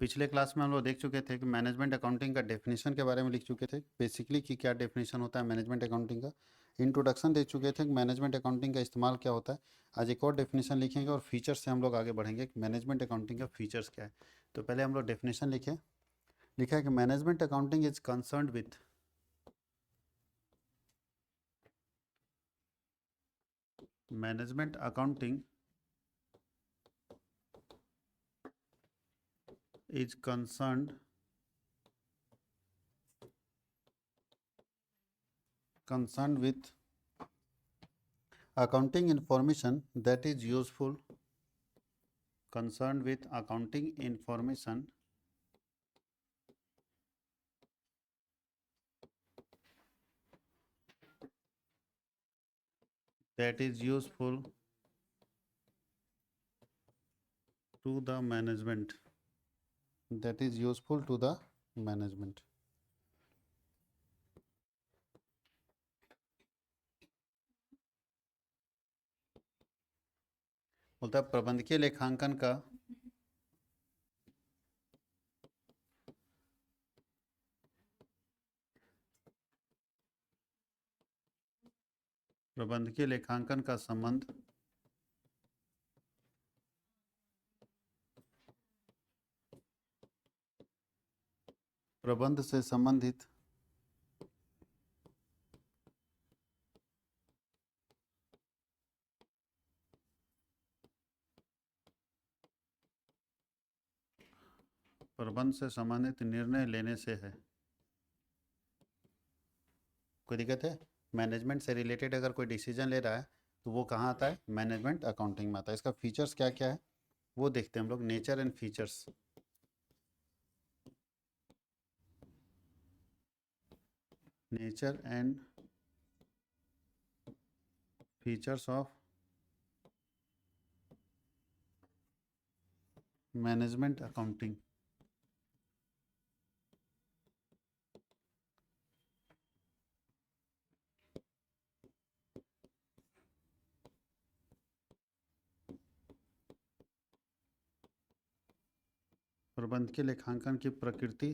पिछले क्लास में हम लोग देख चुके थे कि मैनेजमेंट अकाउंटिंग का डेफिनेशन के बारे में लिख चुके थे, बेसिकली कि क्या डेफिनेशन होता है मैनेजमेंट अकाउंटिंग का। इंट्रोडक्शन देख चुके थे कि मैनेजमेंट अकाउंटिंग का इस्तेमाल क्या होता है। आज एक और डेफिनेशन लिखेंगे और फीचर्स से हम लोग आगे बढ़ेंगे कि मैनेजमेंट अकाउंटिंग का फीचर्स क्या है। तो पहले हम लोग डेफिनेशन लिखा है कि management accounting is concerned with management accounting is concerned with accounting information that is useful concerned with accounting information that is useful to the management बोलता है प्रबंधकीय लेखांकन का संबंध प्रबंध से संबंधित निर्णय लेने से है। कोई दिक्कत है? मैनेजमेंट से रिलेटेड अगर कोई डिसीजन ले रहा है तो वो कहाँ आता है? मैनेजमेंट अकाउंटिंग में आता है। इसका फीचर्स क्या क्या है वो देखते हैं हम लोग। Nature and features, nature and features of management accounting. प्रबंधकीय लेखांकन की प्रकृति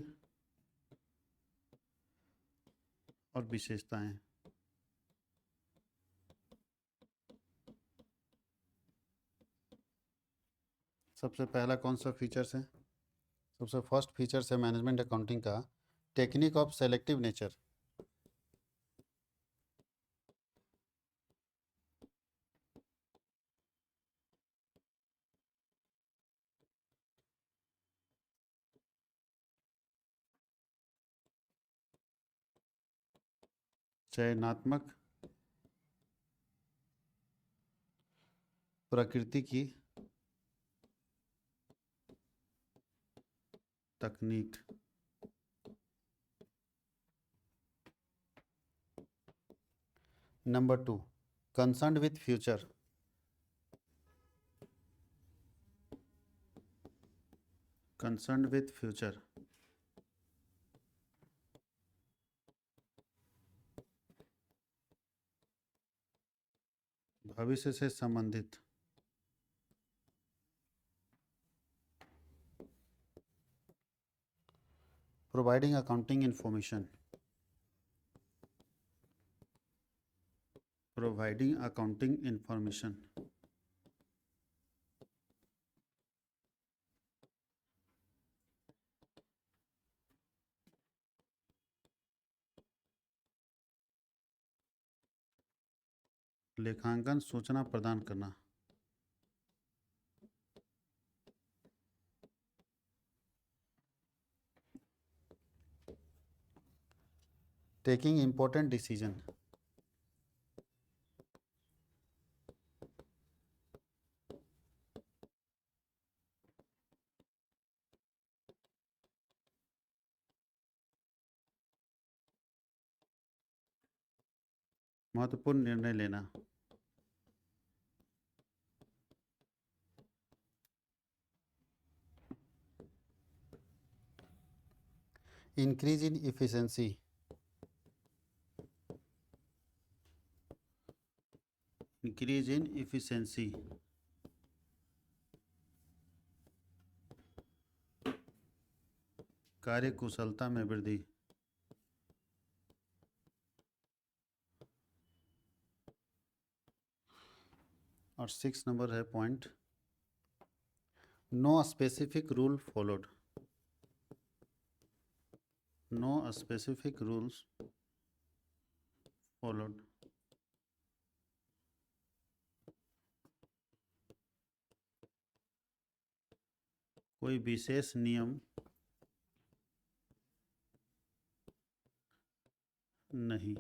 और विशेषताएं। सबसे पहला कौन सा फीचर्स है? सबसे फर्स्ट फीचर्स है मैनेजमेंट अकाउंटिंग का टेक्निक ऑफ सेलेक्टिव नेचर। चयनात्मक प्रकृति की तकनीक। Number 2, concerned with future. Concerned with future, भविष्य से संबंधित। Providing accounting information, providing accounting information. लेखांकन सूचना प्रदान करना। टेकिंग इंपॉर्टेंट डिसीजन, महत्वपूर्ण निर्णय लेना। Increase in efficiency, increase in efficiency. कार्य कुशलता में वृद्धि। और 6 नंबर है point, no specific rule followed. No specific rules followed. कोई विशेष नियम नहीं।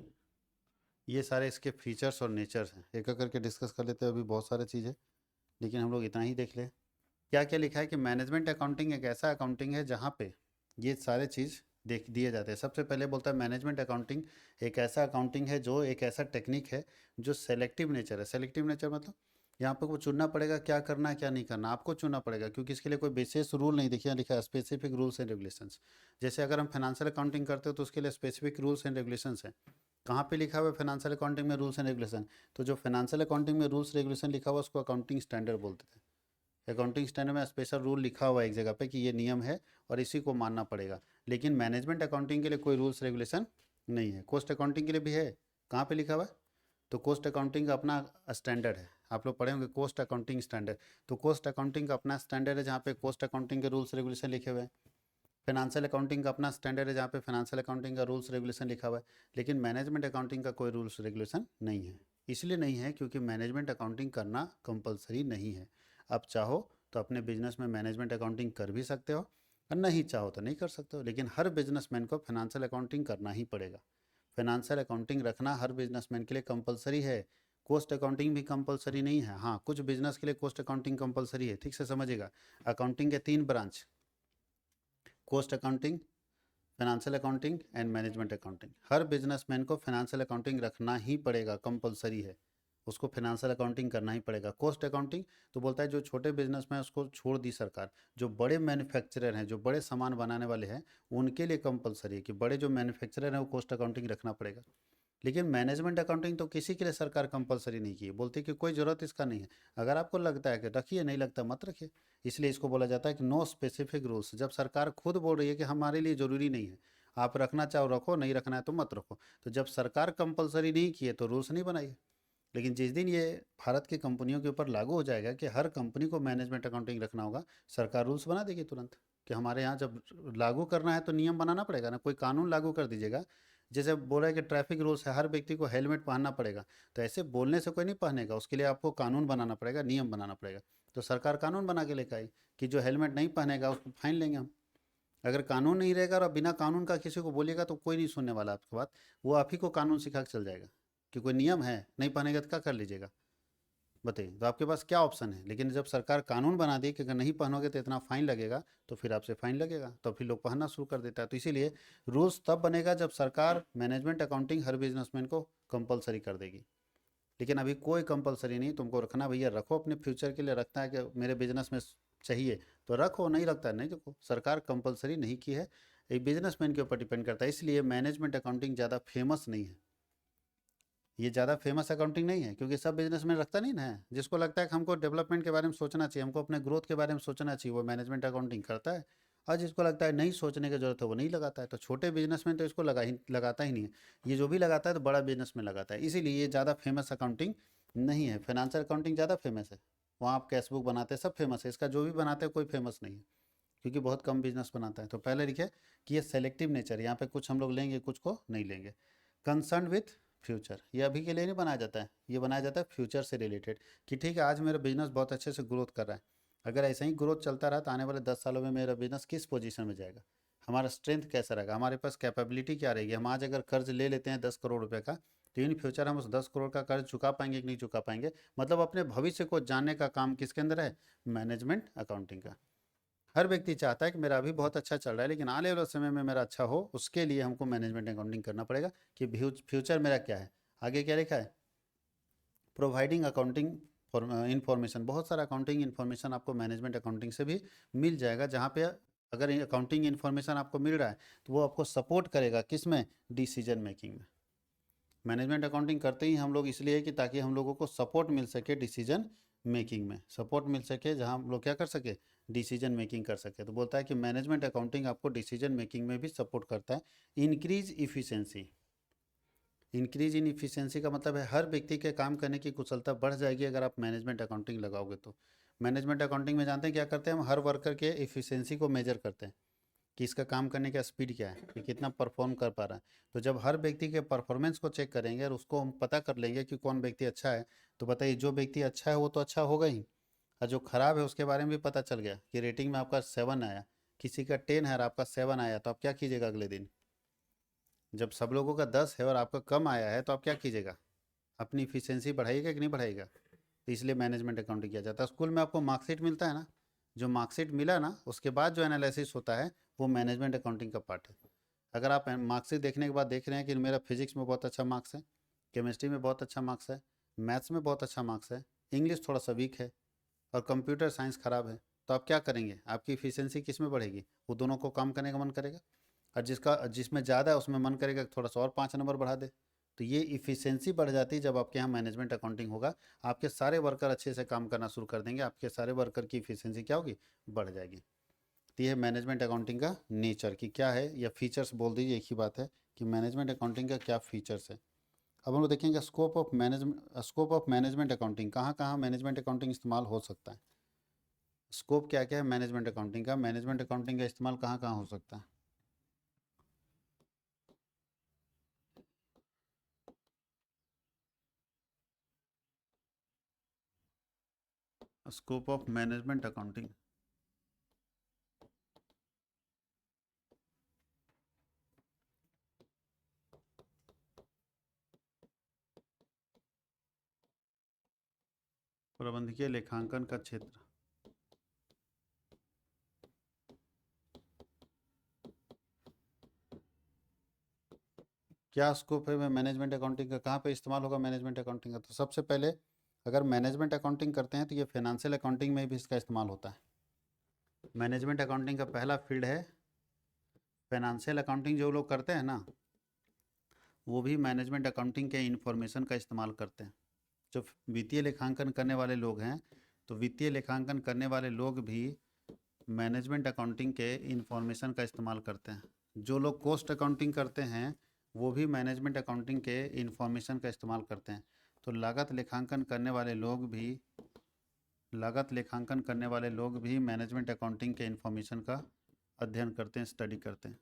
ये सारे इसके फीचर्स और नेचर्स हैं, एक एक करके डिस्कस कर लेते हैं। अभी बहुत सारी चीज़ें, लेकिन हम लोग इतना ही देख लें। क्या क्या लिखा है कि मैनेजमेंट अकाउंटिंग एक ऐसा अकाउंटिंग है जहाँ पे ये सारे चीज़ देख दिए जाते हैं। सबसे पहले बोलता है मैनेजमेंट अकाउंटिंग एक ऐसा अकाउंटिंग है जो एक ऐसा टेक्निक है जो सेलेक्टिव नेचर है। सेलेक्टिव नेचर मतलब यहाँ पे को चुनना पड़ेगा क्या करना है क्या नहीं करना, आपको चुनना पड़ेगा, क्योंकि इसके लिए कोई विशेष रूल नहीं। देखिए लिखा है स्पेसिफिक रूल्स एंड रेगुलेशंस। जैसे अगर हम फाइनेंशियल अकाउंटिंग करते हो तो उसके लिए स्पेसिफिक रूल्स एंड रेगुलेशंस हैं। कहाँ पे लिखा हुआ है फाइनेंशियल अकाउंटिंग में रूल्स एंड रेगुलेशन? तो जो फाइनेंशियल अकाउंटिंग में रूल्स रेगुलेशन लिखा हुआ उसको अकाउंटिंग स्टैंडर्ड बोलते थे। अकाउंटिंग स्टैंडर्ड में स्पेशल रूल लिखा हुआ है एक जगह पे कि ये नियम है और इसी को मानना पड़ेगा। लेकिन मैनेजमेंट अकाउंटिंग के लिए कोई रूल्स रेगुलेशन नहीं है। कॉस्ट अकाउंटिंग के लिए भी है, कहाँ पे लिखा हुआ है? तो कॉस्ट अकाउंटिंग का अपना स्टैंडर्ड है, आप लोग पढ़े होंगे कॉस्ट अकाउंटिंग स्टैंडर्ड। तो कॉस्ट अकाउंटिंग का अपना स्टैंडर्ड है जहाँ पे कॉस्ट अकाउंटिंग के रूल्स रेगुलेशन लिखे हुए हैं। फाइनेंशियल अकाउंटिंग का अपना स्टैंडर्ड है जहाँ पे फाइनेंशियल अकाउंटिंग का रूल्स रेगुलेशन लिखा हुआ है। लेकिन मैनेजमेंट अकाउंटिंग का कोई रूल्स रेगुलेशन नहीं है। इसलिए नहीं है क्योंकि मैनेजमेंट अकाउंटिंग करना कंपलसरी नहीं है। आप चाहो तो अपने बिजनेस में मैनेजमेंट अकाउंटिंग कर भी सकते हो और नहीं चाहो तो नहीं कर सकते हो। लेकिन हर बिजनेसमैन को फाइनेंशियल अकाउंटिंग करना ही पड़ेगा। फाइनेंशियल अकाउंटिंग रखना हर बिजनेसमैन के लिए कंपलसरी है। कॉस्ट अकाउंटिंग भी कंपलसरी नहीं है। हाँ, कुछ बिजनेस के लिए कॉस्ट अकाउंटिंग कंपलसरी है, ठीक से समझिएगा। अकाउंटिंग के 3 branch, cost accounting, financial accounting and management accounting. Her businessman को फाइनेंशियल अकाउंटिंग रखना ही पड़ेगा, कंपलसरी है। उसको फाइनेंशियल अकाउंटिंग करना ही पड़ेगा। कॉस्ट अकाउंटिंग तो बोलता है जो छोटे बिजनेस में उसको छोड़ दी सरकार। जो बड़े मैन्युफैक्चरर हैं, जो बड़े सामान बनाने वाले हैं, उनके लिए कंपलसरी है कि बड़े जो मैन्युफैक्चरर हैं वो कॉस्ट अकाउंटिंग रखना पड़ेगा। लेकिन मैनेजमेंट अकाउंटिंग तो किसी के लिए सरकार कंपलसरी नहीं की है, बोलती है कि कोई ज़रूरत इसका नहीं है। अगर आपको लगता है कि रखिए, नहीं लगता मत रखिए। इसलिए इसको बोला जाता है कि नो स्पेसिफिक रूल्स। जब सरकार खुद बोल रही है कि हमारे लिए ज़रूरी नहीं है, आप रखना चाहो रखो, नहीं रखना है तो मत रखो। तो जब सरकार कंपलसरी नहीं की है तो रूल्स नहीं बनाइए। लेकिन जिस दिन ये भारत की कंपनियों के ऊपर लागू हो जाएगा कि हर कंपनी को मैनेजमेंट अकाउंटिंग रखना होगा, सरकार रूल्स बना देगी तुरंत कि हमारे यहाँ जब लागू करना है तो नियम बनाना पड़ेगा ना, कोई कानून लागू कर दीजिएगा। जैसे बोल रहा है कि ट्रैफिक रूल्स है, हर व्यक्ति को हेलमेट पहनना पड़ेगा, तो ऐसे बोलने से कोई नहीं पहनेगा, उसके लिए आपको कानून बनाना पड़ेगा, नियम बनाना पड़ेगा। तो सरकार कानून बना के लेकर आई कि जो हेलमेट नहीं पहनेगा उसको फाइन लेंगे हम। अगर कानून नहीं रहेगा और बिना कानून का किसी को बोलिएगा तो कोई नहीं सुनने वाला आपकी बात। वो आप ही को कानून सिखा के चल जाएगा कि कोई नियम है, नहीं पहनेगा तो क्या कर लीजिएगा, बताइए। तो आपके पास क्या ऑप्शन है? लेकिन जब सरकार कानून बना दी कि अगर नहीं पहनोगे तो इतना फाइन लगेगा, तो फिर आपसे फाइन लगेगा, तो फिर लोग पहनना शुरू कर देता है। तो इसीलिए रूल्स तब बनेगा जब सरकार मैनेजमेंट अकाउंटिंग हर बिजनेसमैन को कंपलसरी कर देगी। लेकिन अभी कोई कंपलसरी नहीं, तुमको रखना भैया रखो, अपने फ्यूचर के लिए रखता है कि मेरे बिजनेस में चाहिए तो रखो, नहीं रखता है नहीं रखो। सरकार कंपलसरी नहीं की है, एक बिजनेसमैन के ऊपर डिपेंड करता है। इसलिए मैनेजमेंट अकाउंटिंग ज़्यादा फेमस नहीं है। ये ज़्यादा फेमस अकाउंटिंग नहीं है क्योंकि सब बिजनेसमैन रखता नहीं ना है। जिसको लगता है कि हमको डेवलपमेंट के बारे में सोचना चाहिए, हमको अपने ग्रोथ के बारे में सोचना चाहिए, वो मैनेजमेंट अकाउंटिंग करता है। और जिसको लगता है नहीं सोचने की जरूरत है वो नहीं लगाता है। तो छोटे बिजनेसमैन तो इसको लगाता ही नहीं है। ये जो भी लगाता है तो बड़ा बिजनेस में लगाता है, इसीलिए ये ज़्यादा फेमस अकाउंटिंग नहीं है। फाइनेंशियल अकाउंटिंग ज़्यादा फेमस है, वहाँ आप कैश बुक बनाते हैं सब फेमस है। इसका जो भी बनाते हैं कोई फेमस नहीं है क्योंकि बहुत कम बिजनेस बनाता है। तो पहले लिखे कि ये सेलेक्टिव नेचर, यहाँ पे कुछ हम लोग लेंगे कुछ को नहीं लेंगे। कंसर्न विथ फ्यूचर, ये अभी के लिए नहीं बनाया जाता है, ये बनाया जाता है फ्यूचर से रिलेटेड कि ठीक है आज मेरा बिजनेस बहुत अच्छे से ग्रोथ कर रहा है, अगर ऐसा ही ग्रोथ चलता रहा तो आने वाले 10 सालों में मेरा बिजनेस किस पोजीशन में जाएगा, हमारा स्ट्रेंथ कैसा रहेगा, हमारे पास कैपेबिलिटी क्या रहेगी। हम आज अगर कर्ज ले लेते हैं 10 करोड़ रुपए का, तो इन फ्यूचर हम उस 10 करोड़ का कर्ज चुका पाएंगे कि नहीं चुका पाएंगे। मतलब अपने भविष्य को जानने का काम किसके अंदर है? मैनेजमेंट अकाउंटिंग का। हर व्यक्ति चाहता है कि मेरा अभी बहुत अच्छा चल रहा है लेकिन आने वाले समय में मेरा अच्छा हो, उसके लिए हमको मैनेजमेंट अकाउंटिंग करना पड़ेगा कि फ्यूचर मेरा क्या है। आगे क्या लिखा है? Providing accounting information. बहुत सारा अकाउंटिंग इन्फॉर्मेशन आपको मैनेजमेंट अकाउंटिंग से भी मिल जाएगा, जहाँ पे अगर अकाउंटिंग इन्फॉर्मेशन आपको मिल रहा है तो वो आपको सपोर्ट करेगा किस में? डिसीजन मेकिंग में। मैनेजमेंट अकाउंटिंग करते ही हम लोग इसलिए कि ताकि हम लोगों को सपोर्ट मिल सके डिसीजन मेकिंग में, सपोर्ट मिल सके, जहाँ हम लोग क्या कर सके? डिसीजन मेकिंग कर सके। तो बोलता है कि मैनेजमेंट अकाउंटिंग आपको डिसीजन मेकिंग में भी सपोर्ट करता है। Increase efficiency, increase in efficiency का मतलब है हर व्यक्ति के काम करने की कुशलता बढ़ जाएगी अगर आप मैनेजमेंट अकाउंटिंग लगाओगे तो। मैनेजमेंट अकाउंटिंग में जानते हैं क्या करते हैं हम, हर वर्कर के इफिशिएंसी को मेजर करते हैं कि इसका काम करने का स्पीड क्या है, कि कितना परफॉर्म कर पा रहा है। तो जब हर व्यक्ति के परफॉर्मेंस को चेक करेंगे और उसको हम पता कर लेंगे कि कौन व्यक्ति अच्छा है, तो बताइए जो व्यक्ति अच्छा है वो तो अच्छा होगा ही, और जो खराब है उसके बारे में भी पता चल गया कि रेटिंग में आपका 7 आया, किसी का 10 है और आपका 7 आया, तो आप क्या कीजिएगा अगले दिन? जब सब लोगों का 10 है और आपका कम आया है तो आप क्या कीजिएगा? अपनी इफिशियंसी बढ़ाइएगा कि नहीं बढ़ाइएगा? तो इसलिए मैनेजमेंट अकाउंटिंग किया जाता है। स्कूल में आपको मार्कशीट मिलता है ना, जो मार्कशीट मिला ना उसके बाद जो एनालिसिस होता है वो मैनेजमेंट अकाउंटिंग का पार्ट है। अगर आप मार्कशीट देखने के बाद देख रहे हैं कि मेरा फिजिक्स में बहुत अच्छा मार्क्स है, केमिस्ट्री में बहुत अच्छा मार्क्स है, मैथ्स में बहुत अच्छा मार्क्स है, इंग्लिश थोड़ा सा वीक है और कंप्यूटर साइंस खराब है, तो आप क्या करेंगे? आपकी इफिशियंसी किस में बढ़ेगी? वो दोनों को काम करने का मन करेगा। और जिसमें ज़्यादा है उसमें मन करेगा कि थोड़ा सा और 5 नंबर बढ़ा दे। तो ये इफिशियंसी बढ़ जाती है जब आपके यहाँ मैनेजमेंट अकाउंटिंग होगा। आपके सारे वर्कर अच्छे से काम करना शुरू कर देंगे, आपके सारे वर्कर की इफिशियंसी क्या होगी? बढ़ जाएगी। तो ये है मैनेजमेंट अकाउंटिंग का नेचर कि क्या है, या फीचर्स बोल दीजिए, एक ही बात है कि मैनेजमेंट अकाउंटिंग का क्या फीचर्स है। अब हम लोग देखेंगे स्कोप ऑफ मैनेजमेंट अकाउंटिंग, कहाँ कहाँ मैनेजमेंट अकाउंटिंग इस्तेमाल हो सकता है। स्कोप क्या क्या है मैनेजमेंट अकाउंटिंग का, मैनेजमेंट अकाउंटिंग का इस्तेमाल कहाँ कहाँ हो सकता है। स्कोप ऑफ मैनेजमेंट अकाउंटिंग, प्रबंधकीय लेखांकन का क्षेत्र। क्या स्कोप है मैनेजमेंट अकाउंटिंग का, कहाँ पे इस्तेमाल होगा मैनेजमेंट अकाउंटिंग का? तो सबसे पहले अगर मैनेजमेंट अकाउंटिंग करते हैं तो ये फाइनेंशियल अकाउंटिंग में भी इसका इस्तेमाल होता है। मैनेजमेंट अकाउंटिंग का पहला फील्ड है फाइनेंशियल अकाउंटिंग। जो लोग करते हैं ना वो भी मैनेजमेंट अकाउंटिंग के इंफॉर्मेशन का इस्तेमाल करते हैं। जो वित्तीय लेखांकन करने वाले लोग हैं, तो वित्तीय लेखांकन करने वाले लोग भी मैनेजमेंट अकाउंटिंग के इंफॉर्मेशन का इस्तेमाल करते हैं। जो लोग कॉस्ट अकाउंटिंग करते हैं वो भी मैनेजमेंट अकाउंटिंग के इंफॉर्मेशन का इस्तेमाल करते हैं। तो लागत लेखांकन करने वाले लोग भी मैनेजमेंट अकाउंटिंग के इंफॉर्मेशन का अध्ययन करते हैं, स्टडी करते हैं।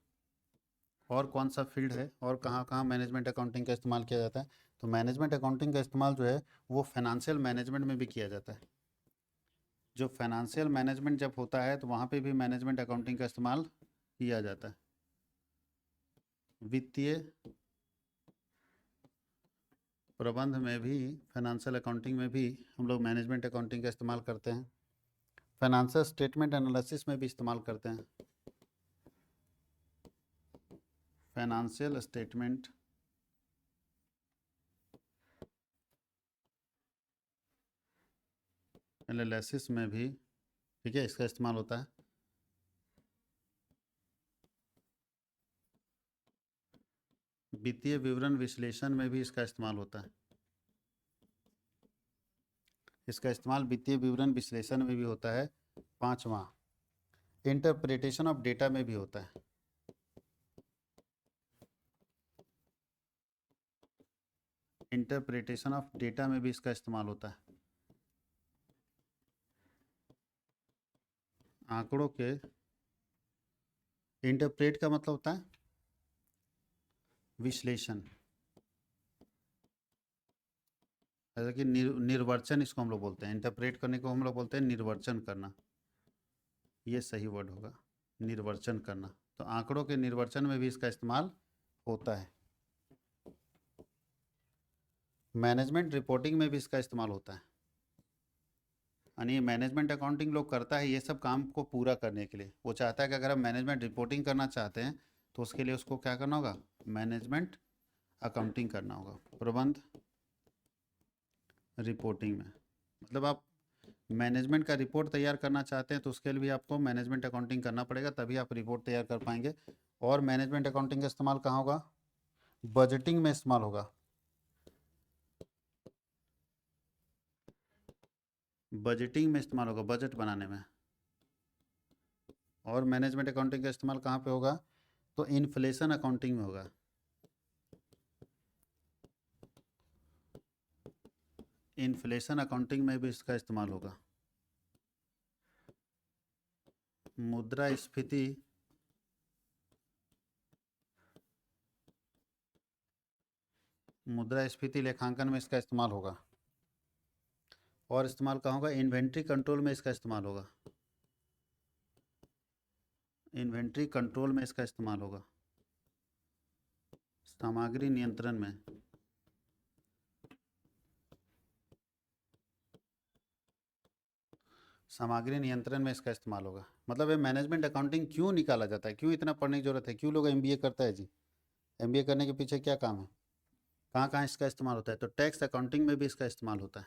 और कौन सा फील्ड है और कहाँ कहाँ मैनेजमेंट अकाउंटिंग का इस्तेमाल किया जाता है? तो मैनेजमेंट अकाउंटिंग का इस्तेमाल जो है वो फाइनेंशियल मैनेजमेंट में भी किया जाता है। जो फाइनेंशियल मैनेजमेंट जब होता है तो वहाँ पे भी मैनेजमेंट अकाउंटिंग का इस्तेमाल किया जाता है। वित्तीय प्रबंध में भी, फाइनेंशियल अकाउंटिंग में भी हम लोग मैनेजमेंट अकाउंटिंग का इस्तेमाल करते हैं। फाइनेंशियल स्टेटमेंट एनालिसिस में भी इस्तेमाल करते हैं। फाइनेंशियल स्टेटमेंट एनालिसिस में भी, ठीक है, इसका इस्तेमाल होता है। वित्तीय विवरण विश्लेषण में भी इसका इस्तेमाल होता है। इसका इस्तेमाल वित्तीय विवरण विश्लेषण में भी होता है। पांचवा, इंटरप्रिटेशन ऑफ डेटा में भी होता है। इंटरप्रिटेशन ऑफ डेटा में भी इसका इस्तेमाल होता है। आंकड़ों के इंटरप्रेट का मतलब होता है विश्लेषण, जैसे कि निर्वचन इसको हम लोग बोलते हैं। इंटरप्रेट करने को हम लोग बोलते हैं निर्वचन करना, ये सही वर्ड होगा, निर्वचन करना। तो आंकड़ों के निर्वचन में भी इसका इस्तेमाल होता है। मैनेजमेंट रिपोर्टिंग में भी इसका इस्तेमाल होता है। यानी मैनेजमेंट अकाउंटिंग लोग करता है ये सब काम को पूरा करने के लिए। वो चाहता है कि अगर हम मैनेजमेंट रिपोर्टिंग करना चाहते हैं तो उसके लिए उसको क्या करना होगा? मैनेजमेंट अकाउंटिंग करना होगा। प्रबंध रिपोर्टिंग में मतलब आप मैनेजमेंट का रिपोर्ट तैयार करना चाहते हैं तो उसके लिए भी आपको मैनेजमेंट अकाउंटिंग करना पड़ेगा, तभी आप रिपोर्ट तैयार कर पाएंगे। और मैनेजमेंट अकाउंटिंग का इस्तेमाल कहाँ होगा? बजटिंग में इस्तेमाल होगा। बजटिंग में इस्तेमाल होगा, बजट बनाने में। और मैनेजमेंट अकाउंटिंग का इस्तेमाल कहाँ पे होगा? तो इन्फ्लेशन अकाउंटिंग में होगा। इन्फ्लेशन अकाउंटिंग में भी इसका इस्तेमाल होगा। मुद्रास्फीति मुद्रास्फीति लेखांकन में इसका इस्तेमाल होगा। और इस्तेमाल कहाँ होगा? इन्वेंट्री कंट्रोल में इसका इस्तेमाल होगा। इन्वेंट्री कंट्रोल में इसका इस्तेमाल होगा। सामग्री नियंत्रण में। सामग्री नियंत्रण में इसका इस्तेमाल होगा। मतलब ये मैनेजमेंट अकाउंटिंग क्यों निकाला जाता है, क्यों इतना पढ़ने की जरूरत है, क्यों लोग एमबीए करता है जी? एमबीए करने के पीछे क्या काम है? कहाँ कहाँ इसका इस्तेमाल होता है? तो टैक्स अकाउंटिंग में भी इसका इस्तेमाल होता है।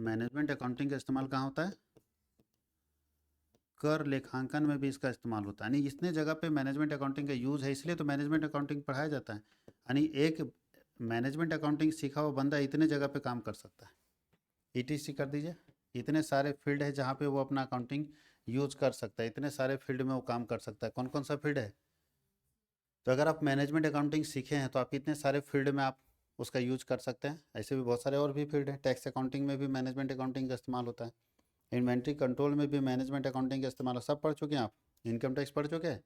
मैनेजमेंट अकाउंटिंग का इस्तेमाल कहाँ होता है? कर लेखांकन में भी इसका इस्तेमाल होता है। यानी इतने जगह पे मैनेजमेंट अकाउंटिंग का यूज़ है, इसलिए तो मैनेजमेंट अकाउंटिंग पढ़ाया जाता है। यानी एक मैनेजमेंट अकाउंटिंग सीखा हुआ बंदा इतने जगह पे काम कर सकता है। ईटीसी कर दीजिए। इतने सारे फील्ड है जहाँ पे वो अपना अकाउंटिंग यूज कर सकता है, इतने सारे फील्ड में वो काम कर सकता है। कौन कौन सा फील्ड है? तो अगर आप मैनेजमेंट अकाउंटिंग सीखे हैं तो आप इतने सारे फील्ड में आप उसका यूज कर सकते हैं। ऐसे भी बहुत सारे और भी फील्ड हैं। टैक्स अकाउंटिंग में भी मैनेजमेंट अकाउंटिंग का इस्तेमाल होता है। इन्वेंट्री कंट्रोल में भी मैनेजमेंट अकाउंटिंग का इस्तेमाल हो। सब पढ़ चुके हैं आप? इनकम टैक्स पढ़ चुके हैं?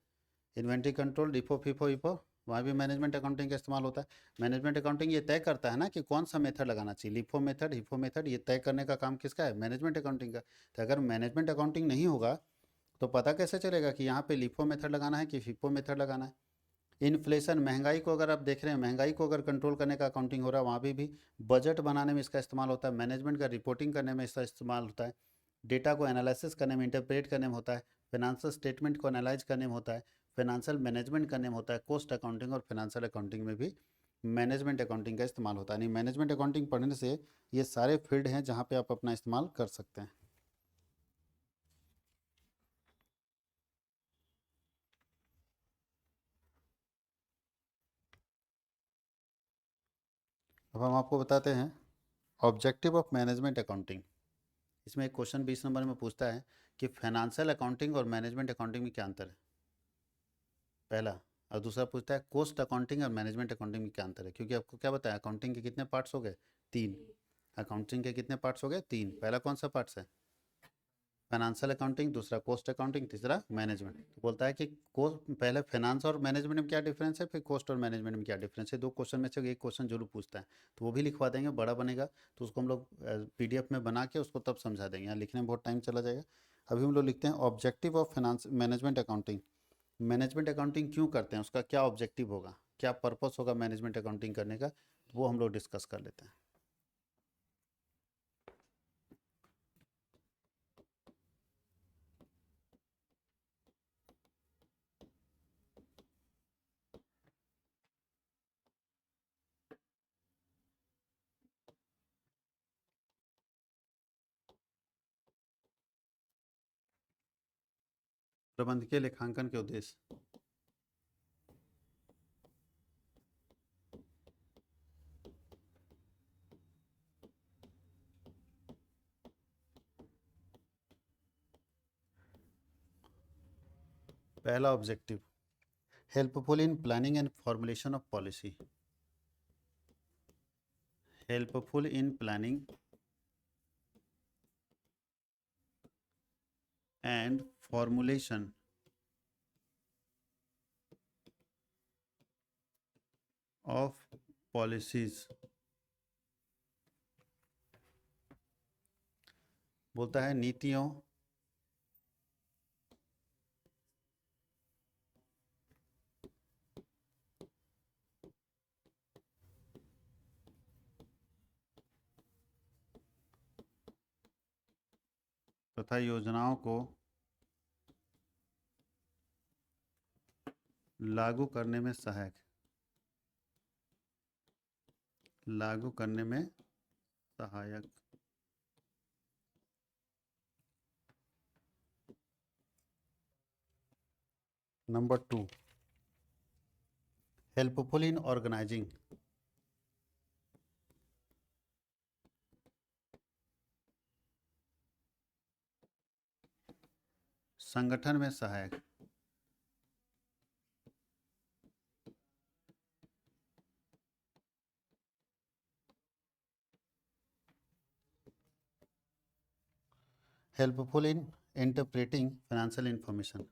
इन्वेंट्री कंट्रोल, डिफो फिफो इफो, वहाँ भी मैनेजमेंट अकाउंटिंग का इस्तेमाल होता है। मैनेजमेंट अकाउंटिंग ये तय करता है ना कि कौन सा मेथड लगाना चाहिए, लिफो मेथड, हिफो मेथड, ये तय करने का काम किसका है? मैनेजमेंट अकाउंटिंग का। तो अगर मैनेजमेंट अकाउंटिंग नहीं होगा तो पता कैसे चलेगा कि यहाँ पे लिफो मेथड लगाना है कि फिफो मेथड लगाना है? इन्फ्लेशन, महंगाई को अगर आप देख रहे हैं, महंगाई को अगर कंट्रोल करने का अकाउंटिंग हो रहा है, वहाँ भी बजट बनाने में इसका इस्तेमाल होता है। मैनेजमेंट का रिपोर्टिंग करने में इसका इस्तेमाल होता है। डेटा को एनालिसिस करने में, इंटरप्रेट करने में होता है। फिनांशियल स्टेटमेंट को एनालाइज करने में होता है। फिनांशियल मैनेजमेंट करने में होता है। कॉस्ट अकाउंटिंग और फिनांशियल अकाउंटिंग में भी मैनेजमेंट अकाउंटिंग का इस्तेमाल होता है। यानी मैनेजमेंट अकाउंटिंग पढ़ने से ये सारे फील्ड हैं जहाँ पे आप अपना इस्तेमाल कर सकते हैं। अब हम आपको बताते हैं ऑब्जेक्टिव ऑफ मैनेजमेंट अकाउंटिंग। इसमें एक क्वेश्चन 20 नंबर में पूछता है कि फाइनेंशियल अकाउंटिंग और मैनेजमेंट अकाउंटिंग में क्या अंतर है, पहला। और दूसरा पूछता है कॉस्ट अकाउंटिंग और मैनेजमेंट अकाउंटिंग में क्या अंतर है। क्योंकि आपको क्या बताया, अकाउंटिंग के कितने पार्ट्स हो गए? तीन। अकाउंटिंग के कितने पार्ट्स हो गए? तीन। पहला कौन सा पार्ट्स है? फाइनेंशियल अकाउंटिंग, दूसरा कॉस्ट अकाउंटिंग, तीसरा मैनेजमेंट। तो बोलता है कि पहले फाइनेंस और मैनेजमेंट में क्या डिफरेंस है, फिर कॉस्ट और मैनेजमेंट में क्या डिफरेंस है। दो क्वेश्चन में से एक क्वेश्चन जरूर पूछता है, तो वो भी लिखवा देंगे, बड़ा बनेगा तो उसको हम लोग पीडीएफ में बना के उसको तब समझा देंगे। यहाँ लिखने में बहुत टाइम चला जाएगा। अभी हम लोग लिखते हैं objective of finance management accounting. Management accounting क्यों करते हैं, उसका क्या ऑब्जेक्टिव होगा, क्या पर्पस होगा मैनेजमेंट अकाउंटिंग करने का, वो हम लोग डिस्कस कर लेते हैं। प्रबंधकीय लेखांकन के उद्देश्य। पहला objective, helpful in planning and formulation of policy. Helpful in planning and formulation of policies. बोलता है नीतियों तथा योजनाओं को लागू करने में सहायक। लागू करने में सहायक। Number 2, helpful in organising. संगठन में सहायक, helpful in interpreting financial information,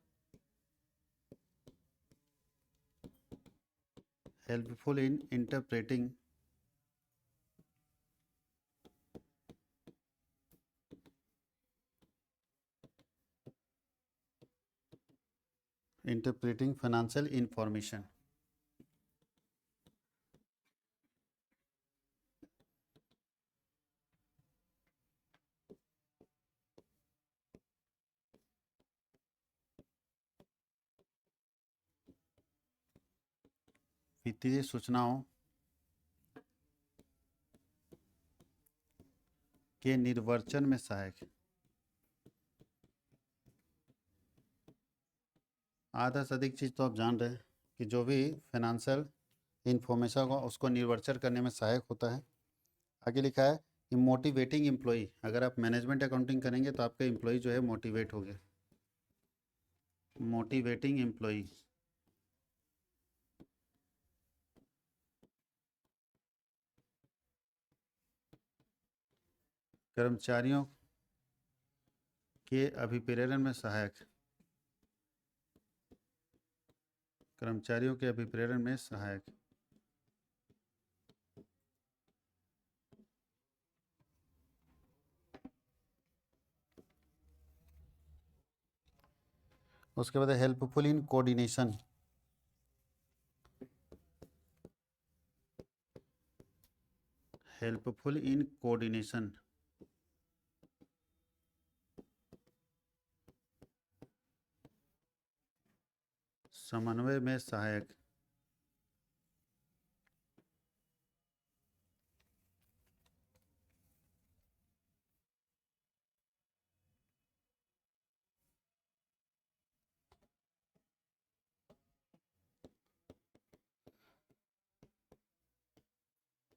helpful in interpreting financial information. वित्तीय सूचनाओं के निर्वचन में सहायक, आधा से अधिक चीज़ तो आप जान रहे हैं कि जो भी फाइनेंशियल इंफॉर्मेशन को उसको निर्वचन करने में सहायक होता है। आगे लिखा है कि मोटिवेटिंग एम्प्लॉय, अगर आप मैनेजमेंट अकाउंटिंग करेंगे तो आपका एम्प्लॉय जो है मोटिवेट हो गया, मोटिवेटिंग एम्प्लॉय, कर्मचारियों के अभिप्रेरण में सहायक, कर्मचारियों के अभिप्रेरण में सहायक। उसके बाद helpful in coordination, helpful in coordination, समन्वय में सहायक,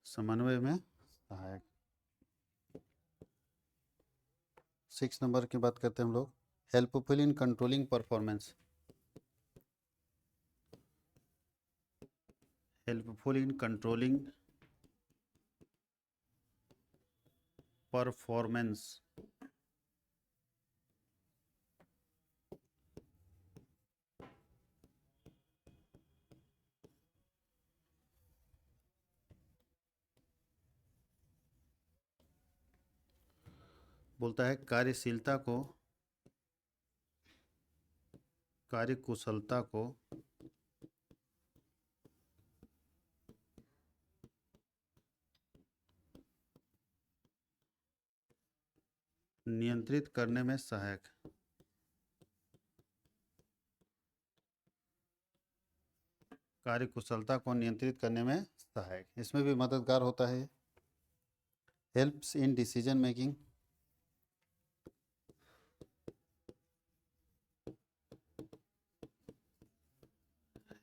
समन्वय में सहायक। 6 नंबर की बात करते हैं हम लोग, helpful in controlling performance, helpful in controlling performance, बोलता है कार्यशीलता को, कार्यकुशलता को नियंत्रित करने में सहायक, कार्यकुशलता को नियंत्रित करने में सहायक, इसमें भी मददगार होता है। Helps in decision making,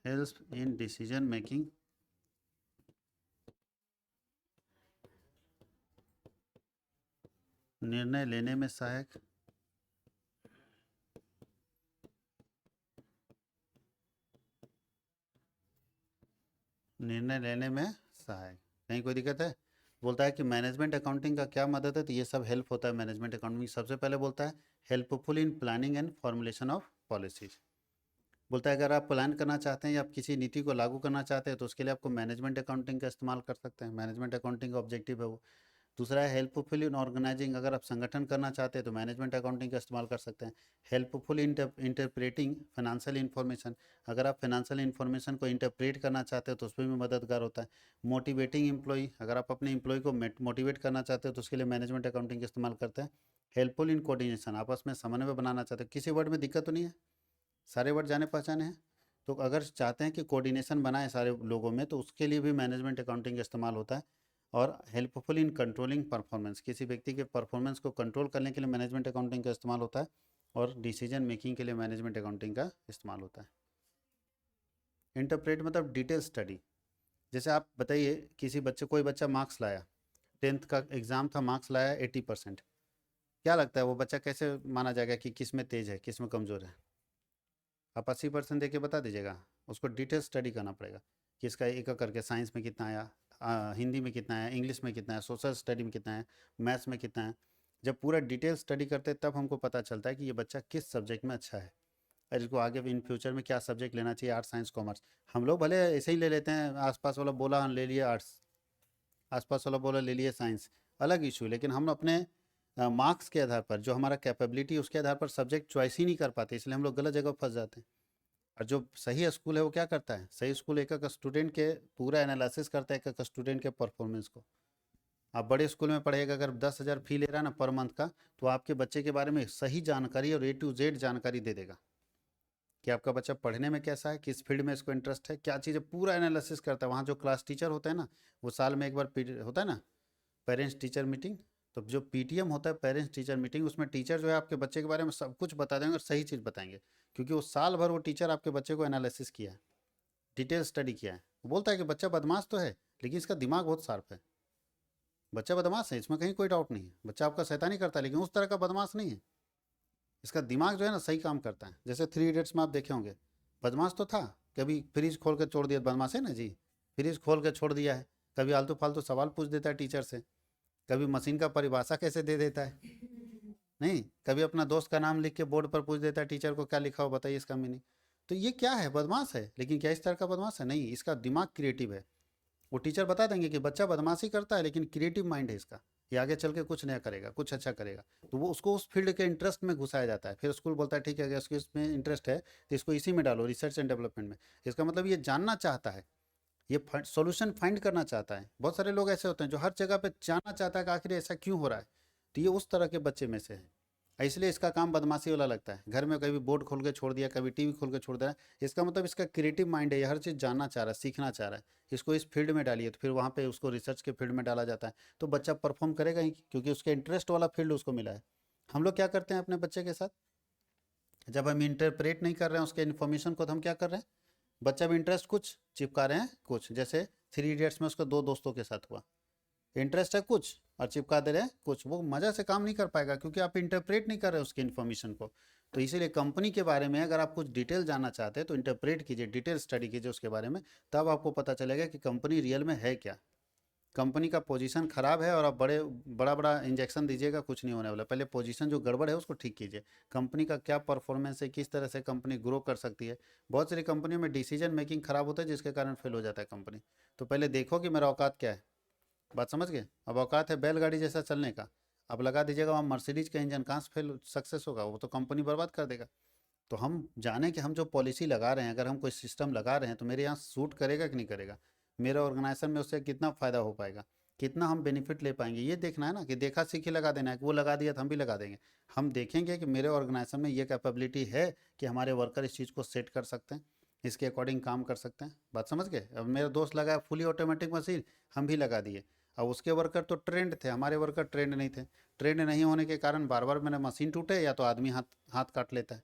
helps in decision making, निर्णय लेने में सहायक, निर्णय लेने में सहायक। कहीं कोई दिक्कत है? बोलता है कि मैनेजमेंट अकाउंटिंग का क्या मदद है, तो ये सब हेल्प होता है मैनेजमेंट अकाउंटिंग। सबसे पहले बोलता है helpful in planning and formulation of policies. बोलता है अगर आप प्लान करना चाहते हैं या आप किसी नीति को लागू करना चाहते हैं तो उसके लिए आपको मैनेजमेंट अकाउंटिंग का इस्तेमाल कर सकते हैं। मैनेजमेंट अकाउंटिंग का ऑब्जेक्टिव है वो। दूसरा है हेल्पफुल इन ऑर्गेनाइजिंग, अगर आप संगठन करना चाहते हैं तो मैनेजमेंट अकाउंटिंग का इस्तेमाल कर सकते हैं। हेल्पफुल इंटरप्रेटिंग फाइनेंशियल इन्फॉर्मेशन, अगर आप फाइनेंशियल इन्फॉर्मेशन को इंटरप्रेट करना चाहते हैं तो उसमें भी मददगार होता है। मोटिवेटिंग एम्प्लॉय, अगर आप अपने एम्प्लॉय को मोटिवेट करना चाहते हो तो उसके लिए मैनेजमेंट अकाउंटिंग का इस्तेमाल करते हैं। हेल्पफुल इन कोऑर्डिनेशन, आपस में समन्वय बनाना चाहते हैं। किसी वर्ड में दिक्कत तो नहीं है? सारे वर्ड जाने पहचाने हैं? तो अगर चाहते हैं कि कोऑर्डिनेशन बनाए सारे लोगों में तो उसके लिए भी मैनेजमेंट अकाउंटिंग का इस्तेमाल होता है। और हेल्पफुल इन कंट्रोलिंग परफॉर्मेंस, किसी व्यक्ति के परफॉर्मेंस को कंट्रोल करने के लिए मैनेजमेंट अकाउंटिंग का इस्तेमाल होता है। और डिसीजन मेकिंग के लिए मैनेजमेंट अकाउंटिंग का इस्तेमाल होता है। इंटरप्रेट मतलब डिटेल स्टडी। जैसे आप बताइए, किसी बच्चे, कोई बच्चा मार्क्स लाया, 10th का एग्ज़ाम था, मार्क्स लाया 80%, क्या लगता है वो बच्चा कैसे माना जाएगा कि किस में तेज है, किस में कमज़ोर है? आप 80% दे के बता दीजिएगा। उसको डिटेल स्टडी करना पड़ेगा कि इसका एक एक करके साइंस में कितना आया, हिंदी में कितना है, इंग्लिश में कितना है, सोशल स्टडी में कितना है, मैथ्स में कितना है। जब पूरा डिटेल स्टडी करते हैं तब हमको पता चलता है कि ये बच्चा किस सब्जेक्ट में अच्छा है और इसको आगे इन फ्यूचर में क्या सब्जेक्ट लेना चाहिए, आर्ट्स साइंस कॉमर्स। हम लोग भले ऐसे ही ले लेते हैं, आसपास वाला बोला हम ले लिए आर्ट्स, आसपास वाला बोला ले लिए साइंस, अलग इशू। लेकिन हम अपने मार्क्स के आधार पर, जो हमारा कैपेबिलिटी, उसके आधार पर सब्जेक्ट चॉइस ही नहीं कर पाते, इसलिए हम लोग गलत जगह फंस जाते हैं। और जो सही स्कूल है वो क्या करता है, सही स्कूल एक एक स्टूडेंट के पूरा एनालिसिस करता है, एक एक स्टूडेंट के परफॉर्मेंस को। आप बड़े स्कूल में पढ़ेगा, अगर 10,000 फी ले रहा है ना पर मंथ का, तो आपके बच्चे के बारे में सही जानकारी और A to Z जानकारी दे देगा कि आपका बच्चा पढ़ने में कैसा है, किस फील्ड में इसको इंटरेस्ट है, क्या चीज़ें, पूरा एनालिसिस करता है। वहाँ जो क्लास टीचर होता है ना, वो साल में एक बार होता है ना पेरेंट्स टीचर मीटिंग, तो जो PTM होता है पेरेंट्स टीचर मीटिंग, उसमें टीचर जो है आपके बच्चे के बारे में सब कुछ बता देंगे और सही चीज़ बताएंगे, क्योंकि वो साल भर वो टीचर आपके बच्चे को एनालिसिस किया है, डिटेल स्टडी किया है। वो बोलता है कि बच्चा बदमाश तो है लेकिन इसका दिमाग बहुत शार्प है। बच्चा बदमाश है, इसमें कहीं कोई डाउट नहीं है, बच्चा आपका शैतानी करता है लेकिन उस तरह का बदमाश नहीं है। इसका दिमाग जो है ना सही काम करता है। जैसे 3 इडियट्स में आप देखे होंगे, बदमाश तो था, कभी फ्रिज खोल के छोड़ दिया, बदमाश है ना जी, फ्रिज खोल के छोड़ दिया है, कभी आलतू फालतू सवाल पूछ देता है टीचर से, कभी मशीन का परिभाषा कैसे दे देता है, नहीं, कभी अपना दोस्त का नाम लिख के बोर्ड पर पूछ देता है टीचर को क्या लिखा हो बताइए इसका मीनिंग। तो ये क्या है, बदमाश है, लेकिन क्या इस तरह का बदमाश है? नहीं, इसका दिमाग क्रिएटिव है। वो टीचर बता देंगे कि बच्चा बदमाशी करता है लेकिन क्रिएटिव माइंड है इसका, ये आगे चल के कुछ नया करेगा, कुछ अच्छा करेगा। तो वो उसको उस फील्ड के इंटरेस्ट में घुसाया जाता है। फिर स्कूल बोलता है ठीक है, अगर इसको इसमें इंटरेस्ट है तो इसको इसी में डालो, रिसर्च एंड डेवलपमेंट में। इसका मतलब ये जानना चाहता है, ये सॉल्यूशन फाइंड करना चाहता है। बहुत सारे लोग ऐसे होते हैं जो हर जगह पे जानना चाहता है कि आखिर ऐसा क्यों हो रहा है। तो ये उस तरह के बच्चे में से है, इसलिए इसका काम बदमाशी वाला लगता है। घर में कभी बोर्ड खोल के छोड़ दिया, कभी टीवी खोल के छोड़ दिया, इसका मतलब इसका क्रिएटिव माइंड है, ये हर चीज़ जानना चाह रहा है, सीखना चाह रहा है। इसको इस फील्ड में डालिए तो फिर वहाँ पे उसको रिसर्च के फील्ड में डाला जाता है, तो बच्चा परफॉर्म करेगा ही, क्योंकि उसके इंटरेस्ट वाला फील्ड उसको मिला है। हम लोग क्या करते हैं अपने बच्चे के साथ, जब हम इंटरप्रेट नहीं कर रहे हैं उसके इन्फॉर्मेशन को, तो हम क्या कर रहे हैं, बच्चा भी इंटरेस्ट कुछ चिपका रहे हैं कुछ। जैसे 3 इडियट्स में उसका दो दोस्तों के साथ हुआ, इंटरेस्ट है कुछ और चिपका दे रहे हैं कुछ, वो मज़ा से काम नहीं कर पाएगा क्योंकि आप इंटरप्रेट नहीं कर रहे उसके इन्फॉर्मेशन को। तो इसीलिए कंपनी के बारे में अगर आप कुछ डिटेल जानना चाहते हैं तो इंटरप्रेट कीजिए, डिटेल स्टडी कीजिए उसके बारे में, तब आपको पता चलेगा कि कंपनी रियल में है क्या। कंपनी का पोजीशन खराब है और आप बड़ा बड़ा इंजेक्शन दीजिएगा, कुछ नहीं होने वाला। पहले पोजीशन जो गड़बड़ है उसको ठीक कीजिए, कंपनी का क्या परफॉर्मेंस है, किस तरह से कंपनी ग्रो कर सकती है। बहुत सारी कंपनियों में डिसीजन मेकिंग खराब होता है जिसके कारण फेल हो जाता है कंपनी। तो पहले देखो कि मेरा औकात क्या है, बात समझ गए। अब औकात है बैलगाड़ी जैसा चलने का, अब लगा दीजिएगा वहाँ मर्सिडीज का इंजन, कहाँ से फेल सक्सेस होगा, वो तो कंपनी बर्बाद कर देगा। तो हम जाने कि हम जो पॉलिसी लगा रहे हैं, अगर हम कोई सिस्टम लगा रहे हैं तो मेरे यहाँ सूट करेगा कि नहीं करेगा, मेरे ऑर्गेनाइजेशन में उससे कितना फ़ायदा हो पाएगा, कितना हम बेनिफिट ले पाएंगे, ये देखना है ना। कि देखा सीखी लगा देना है कि वो लगा दिया तो हम भी लगा देंगे। हम देखेंगे कि मेरे ऑर्गेनाइजेशन में ये कैपेबिलिटी है कि हमारे वर्कर इस चीज़ को सेट कर सकते हैं, इसके अकॉर्डिंग काम कर सकते हैं। बात समझ गए। अब मेरा दोस्त लगाया फुली ऑटोमेटिक मशीन, हम भी लगा दिए। अब उसके वर्कर तो ट्रेंड थे, हमारे वर्कर ट्रेंड नहीं थे। ट्रेंड नहीं होने के कारण बार बार मैंने मशीन टूटे, या तो आदमी हाथ हाथ काट लेता है,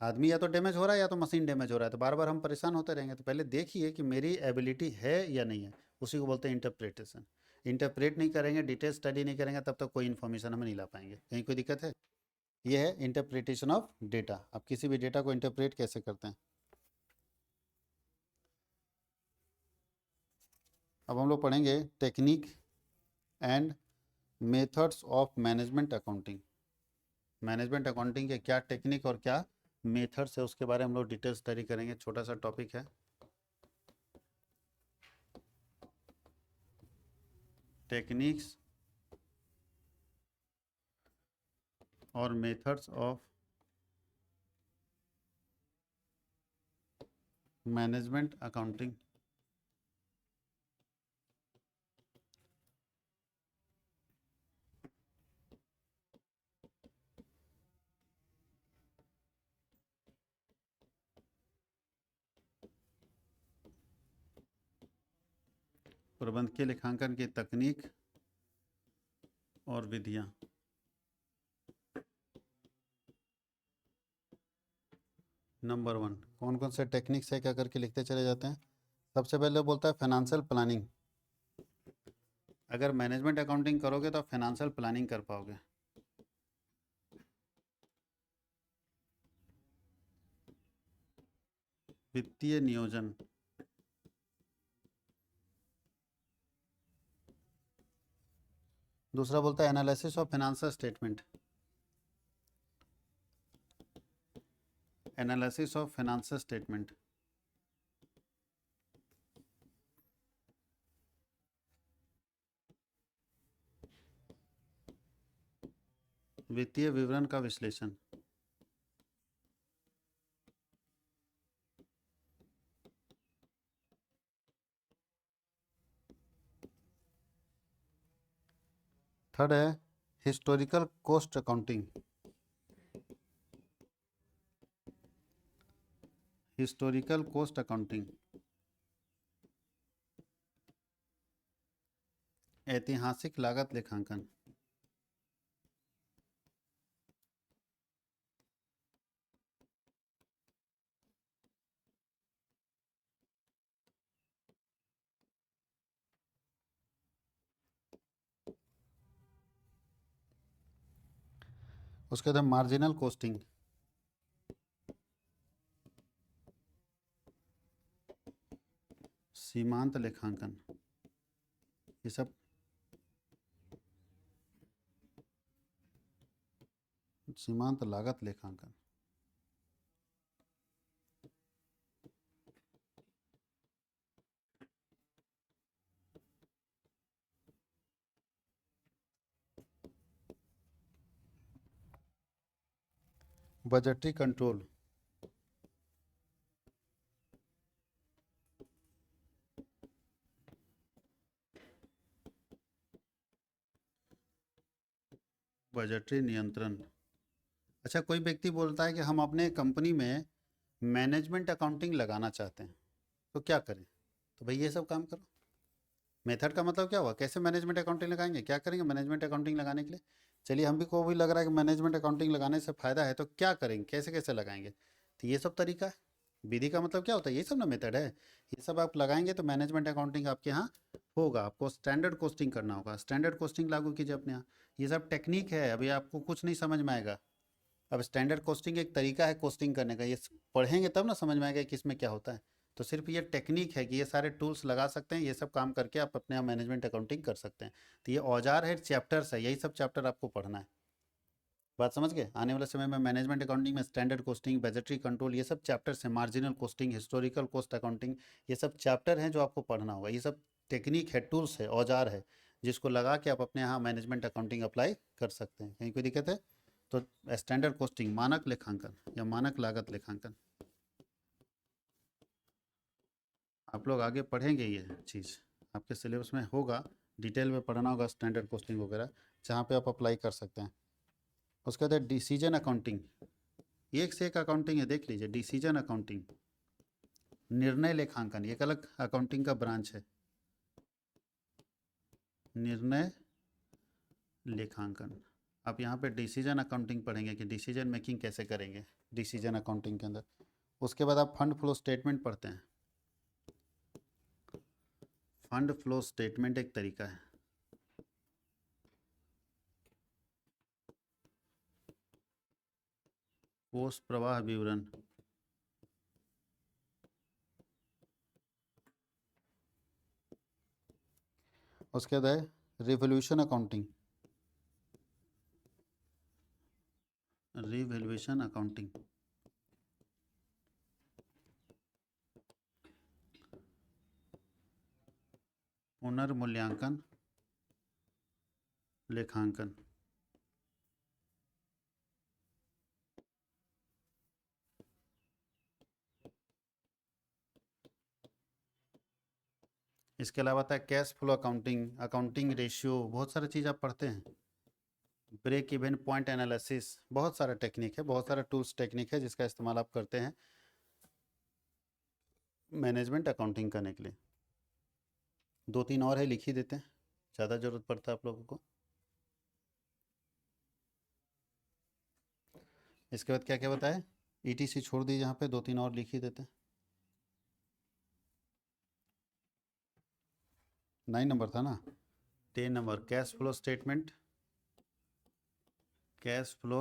आदमी या तो डैमेज हो रहा है या तो मशीन डैमेज हो रहा है, तो बार बार हम परेशान होते रहेंगे। तो पहले देखिए कि मेरी एबिलिटी है या नहीं है, उसी को बोलते हैं इंटरप्रिटेशन। इंटरप्रेट नहीं करेंगे, डिटेल स्टडी नहीं करेंगे, तब तक कोई इन्फॉर्मेशन हम नहीं ला पाएंगे। कहीं कोई दिक्कत है? ये है इंटरप्रिटेशन ऑफ डेटा। आप किसी भी डेटा को इंटरप्रेट कैसे करते हैं। अब हम लोग पढ़ेंगे technique and methods of management accounting. Management accounting के क्या टेक्निक और क्या मेथड्स है उसके बारे में हम लोग डिटेल स्टडी करेंगे। छोटा सा टॉपिक है, टेक्निक्स और मेथड्स ऑफ मैनेजमेंट अकाउंटिंग। प्रबंधकीय लेखांकन की तकनीक और विधियां। नंबर 1, कौन कौन से टेक्निक्स है, क्या करके लिखते चले जाते हैं। सबसे पहले बोलता है फाइनेंशियल प्लानिंग। अगर मैनेजमेंट अकाउंटिंग करोगे तो फाइनेंशियल प्लानिंग कर पाओगे। वित्तीय नियोजन। दूसरा बोलता है analysis of financial statement, analysis of financial statement. वित्तीय विवरण का विश्लेषण। थर्ड है historical cost accounting, historical cost accounting. ऐतिहासिक लागत लेखांकन। उसके बाद मार्जिनल कॉस्टिंग, सीमांत लेखांकन। ये सब सीमांत लागत लेखांकन। बजटरी कंट्रोल, बजटरी नियंत्रण। अच्छा, कोई व्यक्ति बोलता है कि हम अपने कंपनी में मैनेजमेंट अकाउंटिंग लगाना चाहते हैं, तो क्या करें? तो भाई ये सब काम करो। मेथड का मतलब क्या हुआ, कैसे मैनेजमेंट अकाउंटिंग लगाएंगे, क्या करेंगे मैनेजमेंट अकाउंटिंग लगाने के लिए? चलिए, हम भी को भी लग रहा है कि मैनेजमेंट अकाउंटिंग लगाने से फ़ायदा है, तो क्या करेंगे, कैसे कैसे लगाएंगे? तो ये सब तरीका है। विधि का मतलब क्या होता है, ये सब ना मेथड है। ये सब आप लगाएंगे तो मैनेजमेंट अकाउंटिंग आपके यहाँ होगा। आपको स्टैंडर्ड कॉस्टिंग करना होगा, स्टैंडर्ड कॉस्टिंग लागू कीजिए अपने यहाँ। ये सब टेक्निक है, अभी आपको कुछ नहीं समझ में आएगा। अब स्टैंडर्ड कॉस्टिंग एक तरीका है कॉस्टिंग करने का, ये पढ़ेंगे तब ना समझ में आएगा कि इसमें क्या होता है। तो सिर्फ ये टेक्निक है कि ये सारे टूल्स लगा सकते हैं, ये सब काम करके आप अपने यहाँ मैनेजमेंट अकाउंटिंग कर सकते हैं। तो ये औजार है, चैप्टर्स है, यही सब चैप्टर आपको पढ़ना है। बात समझ गए? आने वाले समय में मैनेजमेंट अकाउंटिंग में स्टैंडर्ड कॉस्टिंग, बजटरी कंट्रोल, ये सब चैप्टर्स हैं। Marginal costing, historical cost accounting, ये सब चैप्टर हैं जो आपको पढ़ना होगा। ये सब टेक्निक है, टूल्स है, औजार है, जिसको लगा के आप अपने यहाँ मैनेजमेंट अकाउंटिंग अप्लाई कर सकते हैं। कहीं कोई दिक्कत है? तो स्टैंडर्ड कॉस्टिंग, मानक लेखांकन या मानक लागत लेखांकन, आप लोग आगे पढ़ेंगे ये चीज़, आपके सिलेबस में होगा, डिटेल में पढ़ना होगा स्टैंडर्ड कॉस्टिंग वगैरह, जहाँ पे आप अप्लाई कर सकते हैं। उसके बाद डिसीजन अकाउंटिंग, एक से एक अकाउंटिंग है, देख लीजिए। डिसीजन अकाउंटिंग, निर्णय लेखांकन, एक अलग अकाउंटिंग का ब्रांच है। निर्णय लेखांकन, आप यहाँ पे डिसीजन अकाउंटिंग पढ़ेंगे कि डिसीजन मेकिंग कैसे करेंगे डिसीजन अकाउंटिंग के अंदर। उसके बाद आप फंड फ्लो स्टेटमेंट पढ़ते हैं। फंड फ्लो स्टेटमेंट एक तरीका है। कोष प्रवाह विवरण, उसके बाद है रिवोल्यूशन अकाउंटिंग, रिवैल्यूएशन अकाउंटिंग। पुनर्मूल्यांकन लेखांकन। इसके अलावा आता है cash flow accounting, accounting ratio, बहुत सारी चीज़ आप पढ़ते हैं। ब्रेक इवन पॉइंट एनालिसिस, बहुत सारा टेक्निक है, बहुत सारा टूल्स टेक्निक है जिसका इस्तेमाल आप करते हैं मैनेजमेंट अकाउंटिंग करने के लिए। दो तीन और है, लिख ही देते हैं, ज़्यादा ज़रूरत पड़ता है आप लोगों को। इसके बाद क्या क्या बताए, ईटीसी छोड़ दीजिए, यहाँ पे दो तीन और लिख ही देते हैं। 9 नंबर था ना, 10 number cash flow statement, cash flow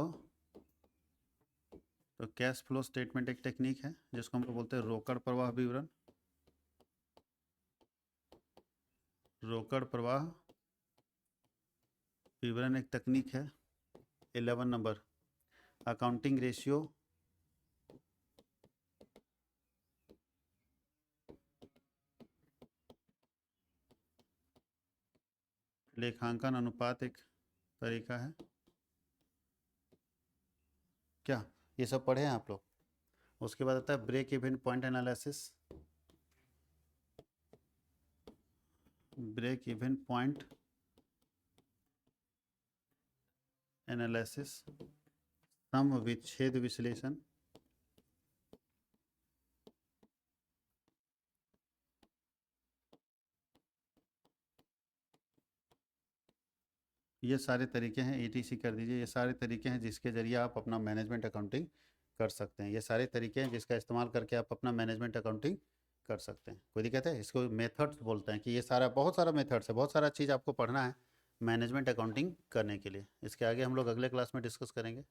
तो कैश फ्लो स्टेटमेंट एक टेक्निक है जिसको हम लोग बोलते हैं रोकड़ प्रवाह विवरण। रोकड़ प्रवाह विवरण एक तकनीक है। 11 नंबर, अकाउंटिंग रेशियो लेखांकन अनुपात एक तरीका है। क्या ये सब पढ़े हैं आप लोग? उसके बाद आता है break even point analysis. Break even point analysis, सम विच्छेद विश्लेषण। ये सारे तरीके हैं, ETC कर दीजिए। ये सारे तरीके हैं जिसके ज़रिए आप अपना मैनेजमेंट अकाउंटिंग कर सकते हैं। ये सारे तरीके हैं जिसका इस्तेमाल करके आप अपना मैनेजमेंट अकाउंटिंग कर सकते हैं। कोई दिक्कत है? इसको मेथड्स बोलते हैं कि ये सारा बहुत सारा मेथड्स है, बहुत सारा चीज़ आपको पढ़ना है मैनेजमेंट अकाउंटिंग करने के लिए। इसके आगे हम लोग अगले क्लास में डिस्कस करेंगे।